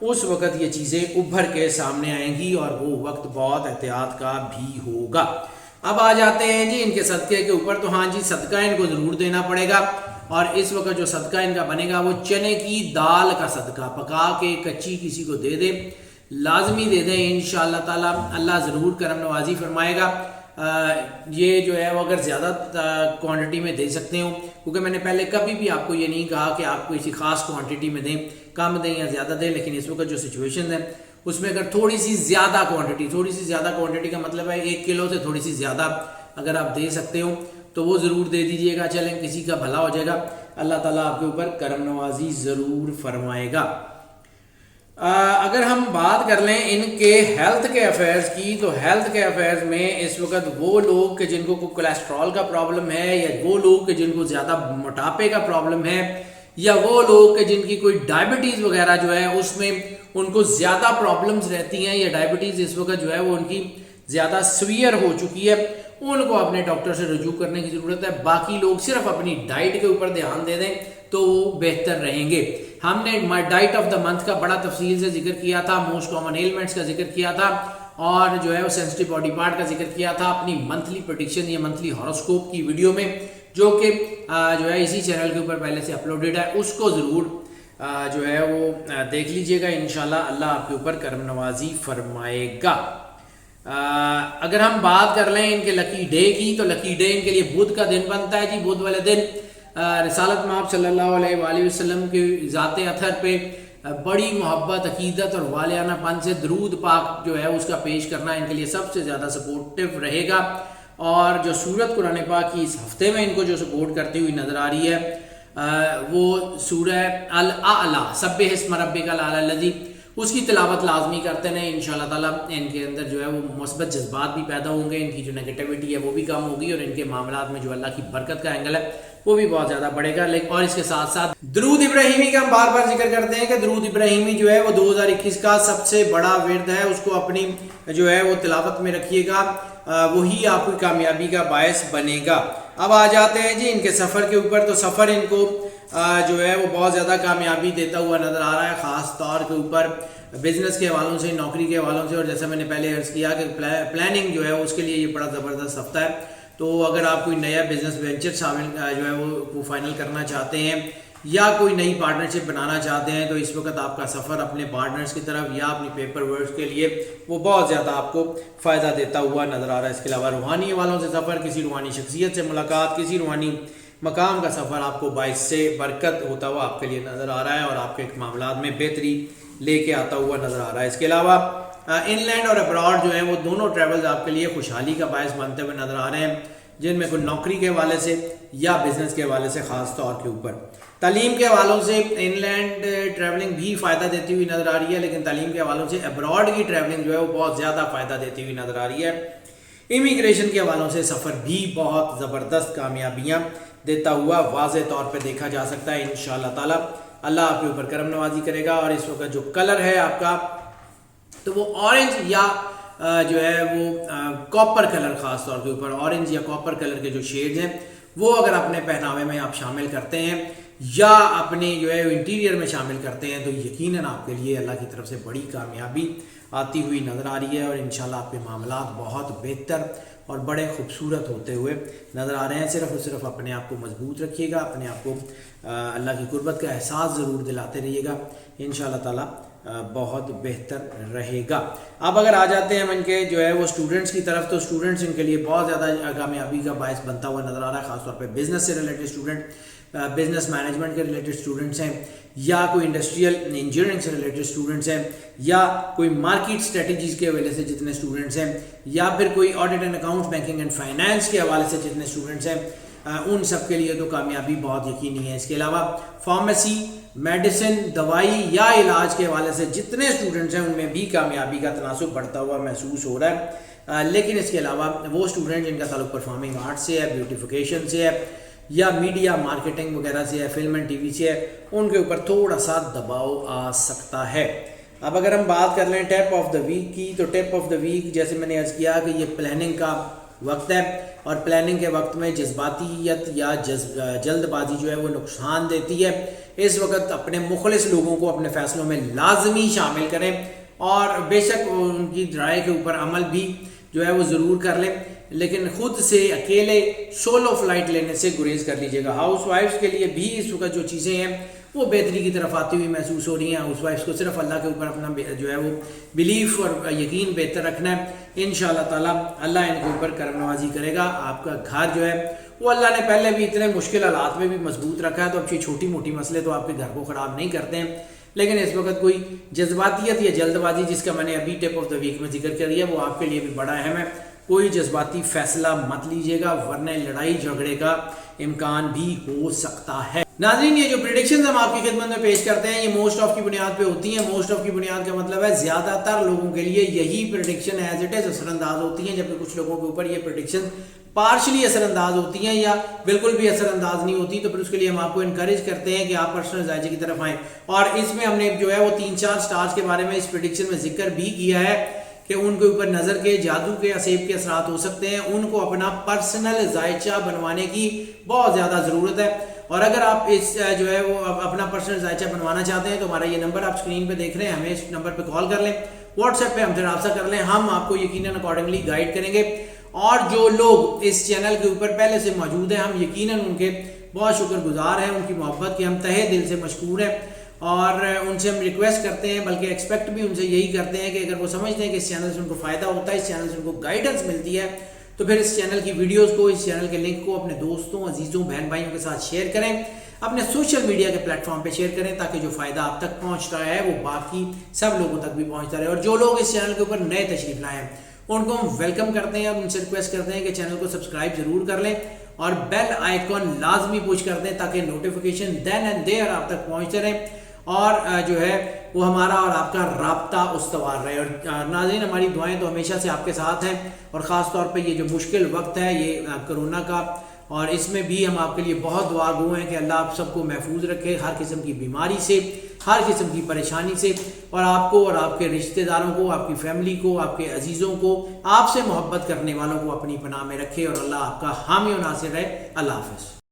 اس وقت یہ چیزیں ابھر کے سامنے آئیں گی اور وہ وقت بہت احتیاط کا بھی ہوگا۔ اب آ جاتے ہیں جی ان کے صدقے کے اوپر، تو ہاں جی صدقہ ان کو ضرور دینا پڑے گا، اور اس وقت جو صدقہ ان کا بنے گا وہ چنے کی دال کا صدقہ، پکا کے کچی کسی کو دے دیں، لازمی دے دیں انشاءاللہ تعالی، اللہ ضرور کرم نوازی فرمائے گا۔ یہ جو ہے وہ اگر زیادہ کوانٹٹی میں دے سکتے ہوں، کیونکہ میں نے پہلے کبھی بھی آپ کو یہ نہیں کہا کہ آپ کو کسی خاص کوانٹٹی میں دیں، کم دیں یا زیادہ دیں، لیکن اس وقت جو سچویشن ہے اس میں اگر تھوڑی سی زیادہ کوانٹٹی کا مطلب ہے 1 کلو سے تھوڑی سی زیادہ اگر آپ دے سکتے ہو تو وہ ضرور دے دیجئے گا، چلیں کسی کا بھلا ہو جائے گا، اللہ تعالیٰ آپ کے اوپر کرم نوازی ضرور فرمائے گا۔ اگر ہم بات کر لیں ان کے ہیلتھ کے افیئرز کی، تو ہیلتھ کے افیئرز میں اس وقت وہ لوگ کہ جن کو کولیسٹرول کا پرابلم ہے، یا وہ لوگ کہ جن کو زیادہ موٹاپے کا پرابلم ہے، یا وہ لوگ کہ جن کی کوئی ڈائبٹیز وغیرہ جو ہے اس میں ان کو زیادہ پرابلمز رہتی ہیں، یا ڈائبٹیز اس وقت جو ہے وہ ان کی زیادہ سویئر ہو چکی ہے، ان کو اپنے ڈاکٹر سے رجوع کرنے کی ضرورت ہے۔ باقی لوگ صرف اپنی ڈائٹ کے اوپر دھیان دے دیں تو وہ بہتر رہیں گے۔ ہم نے ڈائٹ آف دا منتھ کا بڑا تفصیل سے ذکر کیا تھا، موسٹ کامن ایلمنٹس کا ذکر کیا تھا، اور جو ہے وہ سینسٹیو باڈی پارٹ کا ذکر کیا تھا اپنی منتھلی پریڈکشن یا منتھلی ہاروسکوپ کی ویڈیو میں، جو کہ جو ہے اسی چینل کے اوپر پہلے سے اپلوڈڈ ہے، اس کو ضرور جو ہے وہ دیکھ لیجئے گا، انشاءاللہ اللہ آپ کے اوپر کرم نوازی فرمائے گا۔ اگر ہم بات کر لیں ان کے لکی ڈے کی، تو لکی ڈے ان کے لیے بدھ کا دن بنتا ہے جی۔ بدھ والے دن رسالت مآب صلی اللہ علیہ وآلہ وسلم کے ذات اطہر پہ بڑی محبت، عقیدت اور والیانہ پن سے درود پاک جو ہے اس کا پیش کرنا ان کے لیے سب سے زیادہ سپورٹیو رہے گا، اور جو سورت قرآن پاک کی اس ہفتے میں ان کو جو سپورٹ کرتی ہوئی نظر آ رہی ہے وہ سورہ الاعلیٰ، سبح اسم ربک الاعلیٰ الذی، اس کی تلاوت لازمی کرتے ہیں انشاءاللہ تعالیٰ۔ ان کے اندر جو ہے وہ مثبت جذبات بھی پیدا ہوں گے، ان کی جو نیگیٹیوٹی ہے وہ بھی کم ہوگی، اور ان کے معاملات میں جو اللہ کی برکت کا اینگل ہے وہ بھی بہت زیادہ بڑھے گا۔ اور اس کے ساتھ ساتھ درود ابراہیمی کا ہم بار بار ذکر کرتے ہیں کہ درود ابراہیمی جو ہے وہ 2021 کا سب سے بڑا ورد ہے، اس کو اپنی جو ہے وہ تلاوت میں رکھیے گا، وہی آپ کی کامیابی کا باعث بنے گا۔ اب آ جاتے ہیں جی ان کے سفر کے اوپر، تو سفر ان کو جو ہے وہ بہت زیادہ کامیابی دیتا ہوا نظر آ رہا ہے، خاص طور کے اوپر بزنس کے حوالوں سے، نوکری کے حوالوں سے، اور جیسا میں نے پہلے عرض کیا کہ پلاننگ جو ہے اس کے لیے یہ بڑا زبردست ہفتہ ہے۔ تو اگر آپ کوئی نیا بزنس وینچر شامل جو ہے وہ فائنل کرنا چاہتے ہیں، یا کوئی نئی پارٹنرشپ بنانا چاہتے ہیں، تو اس وقت آپ کا سفر اپنے پارٹنرز کی طرف یا اپنی پیپر ورکس کے لیے وہ بہت زیادہ آپ کو فائدہ دیتا ہوا نظر آ رہا ہے۔ اس کے علاوہ روحانی والوں سے سفر، کسی روحانی شخصیت سے ملاقات، کسی روحانی مقام کا سفر آپ کو باعث سے برکت ہوتا ہوا آپ کے لیے نظر آ رہا ہے، اور آپ کے معاملات میں بہتری لے کے آتا ہوا نظر آ رہا ہے۔ اس کے علاوہ ان لینڈ اور ابراڈ جو ہیں وہ دونوں ٹریولز آپ کے لیے خوشحالی کا باعث بنتے ہوئے نظر آ رہے ہیں، جن میں کوئی نوکری کے حوالے سے یا بزنس کے حوالے سے خاص طور کے اوپر۔ تعلیم کے حوالوں سے ان لینڈ ٹریولنگ بھی فائدہ دیتی ہوئی نظر آ رہی ہے، لیکن تعلیم کے حوالوں سے ابراڈ کی ٹریولنگ جو ہے وہ بہت زیادہ فائدہ دیتی ہوئی نظر آ رہی ہے۔ امیگریشن کے حوالوں سے سفر بھی بہت زبردست کامیابیاں دیتا ہوا واضح طور پہ دیکھا جا سکتا ہے انشاءاللہ تعالی۔ اللہ آپ کے اوپر کرم نوازی کرے گا، اور اس وقت جو کلر ہے آپ کا تو وہ اورنج یا جو ہے وہ کاپر کلر، خاص طور کے اوپر اورنج یا کاپر کلر کے جو شیڈز ہیں وہ اگر اپنے پہناوے میں آپ شامل کرتے ہیں یا اپنے جو ہے انٹیریئر میں شامل کرتے ہیں، تو یقیناً آپ کے لیے اللہ کی طرف سے بڑی کامیابی آتی ہوئی نظر آ رہی ہے، اور انشاءاللہ آپ کے معاملات بہت بہتر اور بڑے خوبصورت ہوتے ہوئے نظر آ رہے ہیں۔ صرف اور صرف اپنے آپ کو مضبوط رکھیے گا، اپنے آپ کو اللہ کی قربت کا احساس ضرور دلاتے رہیے گا، انشاءاللہ تعالیٰ بہت بہتر رہے گا۔ اب اگر آ جاتے ہیں ہم ان کے جو ہے وہ اسٹوڈنٹس کی طرف، تو اسٹوڈنٹس ان کے لیے بہت زیادہ کامیابی کا باعث بنتا ہوا نظر آ رہا ہے، خاص طور پہ بزنس سے ریلیٹڈ اسٹوڈنٹ، بزنس مینجمنٹ کے ریلیٹڈ اسٹوڈنٹس ہیں، یا کوئی انڈسٹریل انجینئرنگ سے ریلیٹڈ اسٹوڈنٹس ہیں، یا کوئی مارکیٹ اسٹریٹجیز کے حوالے سے جتنے اسٹوڈنٹس ہیں، یا پھر کوئی audit and accounts, banking and finance کے حوالے سے جتنے اسٹوڈنٹس ہیں، ان سب کے لیے تو کامیابی بہت یقینی ہے۔ اس کے علاوہ فارمیسی، میڈیسن، دوائی یا علاج کے حوالے سے جتنے اسٹوڈنٹس ہیں ان میں بھی کامیابی کا تناسب بڑھتا ہوا محسوس ہو رہا ہے۔ لیکن اس کے علاوہ وہ اسٹوڈنٹ جن کا تعلق پرفارمنگ آرٹ سے ہے، بیوٹیفیکیشن سے ہے، یا میڈیا مارکیٹنگ وغیرہ سے ہے، فلم اینڈ ٹی وی سے ہے، ان کے اوپر تھوڑا سا دباؤ آ سکتا ہے۔ اب اگر ہم بات کر لیں ٹیپ آف دا ویک کی، تو ٹیپ آف دا ویک جیسے میں نے عرض کیا کہ یہ پلاننگ کا وقت ہے، اور پلاننگ کے وقت میں جذباتیت یا جلد بازی جو ہے وہ نقصان دیتی ہے. اس وقت اپنے مخلص لوگوں کو اپنے فیصلوں میں لازمی شامل کریں اور بے شک ان کی رائے کے اوپر عمل بھی جو ہے وہ ضرور کر لیں، لیکن خود سے اکیلے سولو فلائٹ لینے سے گریز کر لیجیے گا. ہاؤس وائفز کے لیے بھی اس وقت جو چیزیں ہیں وہ بہتری کی طرف آتی ہوئی محسوس ہو رہی ہیں. ہاؤس وائفز کو صرف اللہ کے اوپر اپنا جو ہے وہ بلیف اور یقین بہتر رکھنا ہے. انشاءاللہ تعالیٰ اللہ ان کے اوپر کرم نوازی کرے گا. آپ کا گھر جو ہے وہ اللہ نے پہلے بھی اتنے مشکل حالات میں بھی مضبوط رکھا ہے، تو اب یہ چھوٹی موٹی مسئلے تو آپ کے گھر کو خراب نہیں کرتے ہیں، لیکن اس وقت کوئی جذباتیت یا جلد بازی جس کا میں نے ابھی ٹپ آف دا ویک میں ذکر کر دیا وہ آپ کے لیے بھی بڑا اہم ہے. کوئی جذباتی فیصلہ مت لیجیے گا ورنہ لڑائی جھگڑے کا امکان بھی ہو سکتا ہے. ناظرین، یہ جو پریڈکشنز ہم آپ کی خدمت میں پیش کرتے ہیں یہ موسٹ آف کی بنیاد پہ ہوتی ہیں. موسٹ آف کی بنیاد کا مطلب ہے زیادہ تر لوگوں کے لیے یہی پریڈکشن ایز اٹ از اثر انداز ہوتی ہیں، جبکہ کچھ لوگوں کے اوپر یہ پریڈکشن پارشلی اثر انداز ہوتی ہیں یا بالکل بھی اثر انداز نہیں ہوتی. تو پھر اس کے لیے ہم آپ کو انکریج کرتے ہیں کہ آپ پرسنل ذائقے کی طرف آئیں. اور اس میں ہم نے جو ہے وہ 3-4 سٹارز کے بارے میں اس پریڈکشن میں ذکر بھی کیا ہے کہ ان کے اوپر نظر کے، جادو کے، اسیب کے اثرات ہو سکتے ہیں. ان کو اپنا پرسنل ذائقہ بنوانے کی بہت زیادہ ضرورت ہے. اور اگر آپ اس جو ہے وہ اپنا پرسنل ذائقہ بنوانا چاہتے ہیں تو ہمارا یہ نمبر آپ اسکرین پہ دیکھ رہے ہیں، ہمیں اس نمبر پہ کال کر لیں، واٹس ایپ پہ ہم سے رابطہ کر لیں، ہم آپ کو یقیناً اکارڈنگلی گائیڈ کریں گے. اور جو لوگ اس چینل کے اوپر پہلے سے موجود ہیں ہم یقیناً ان کے بہت شکر گزار ہیں، ان کی محبت کے ہم تہہ دل سے مشکور ہیں اور ان سے ہم ریکویسٹ کرتے ہیں، بلکہ ایکسپیکٹ بھی ان سے یہی کرتے ہیں کہ اگر وہ سمجھتے ہیں کہ اس چینل سے ان کو فائدہ ہوتا ہے، اس چینل سے ان کو گائیڈنس ملتی ہے، تو پھر اس چینل کی ویڈیوز کو، اس چینل کے لنک کو اپنے دوستوں، عزیزوں، بہن بھائیوں کے ساتھ شیئر کریں، اپنے سوشل میڈیا کے پلیٹ فارم پہ شیئر کریں تاکہ جو فائدہ آپ تک پہنچ رہا ہے وہ باقی سب لوگوں تک بھی پہنچتا رہے. اور جو لوگ اس چینل کے اوپر نئے تشریف لائے ہیں ان کو ہم ویلکم کرتے ہیں اور ان سے ریکویسٹ کرتے ہیں کہ چینل کو سبسکرائب ضرور کر لیں اور بیل آئیکن لازمی پوش کر دیں تاکہ نوٹیفیکیشن دین اینڈ دیئر آپ تک پہنچتے رہیں اور جو ہے وہ ہمارا اور آپ کا رابطہ استوار رہے. اور ناظرین، ہماری دعائیں تو ہمیشہ سے آپ کے ساتھ ہیں اور خاص طور پہ یہ جو مشکل وقت ہے یہ کرونا کا، اور اس میں بھی ہم آپ کے لیے بہت دعا گو ہیں کہ اللہ آپ سب کو محفوظ رکھے ہر قسم کی بیماری سے، ہر قسم کی پریشانی سے، اور آپ کو اور آپ کے رشتہ داروں کو، آپ کی فیملی کو، آپ کے عزیزوں کو، آپ سے محبت کرنے والوں کو اپنی پناہ میں رکھے اور اللہ آپ کا حامی و ناصر رہے. اللہ حافظ.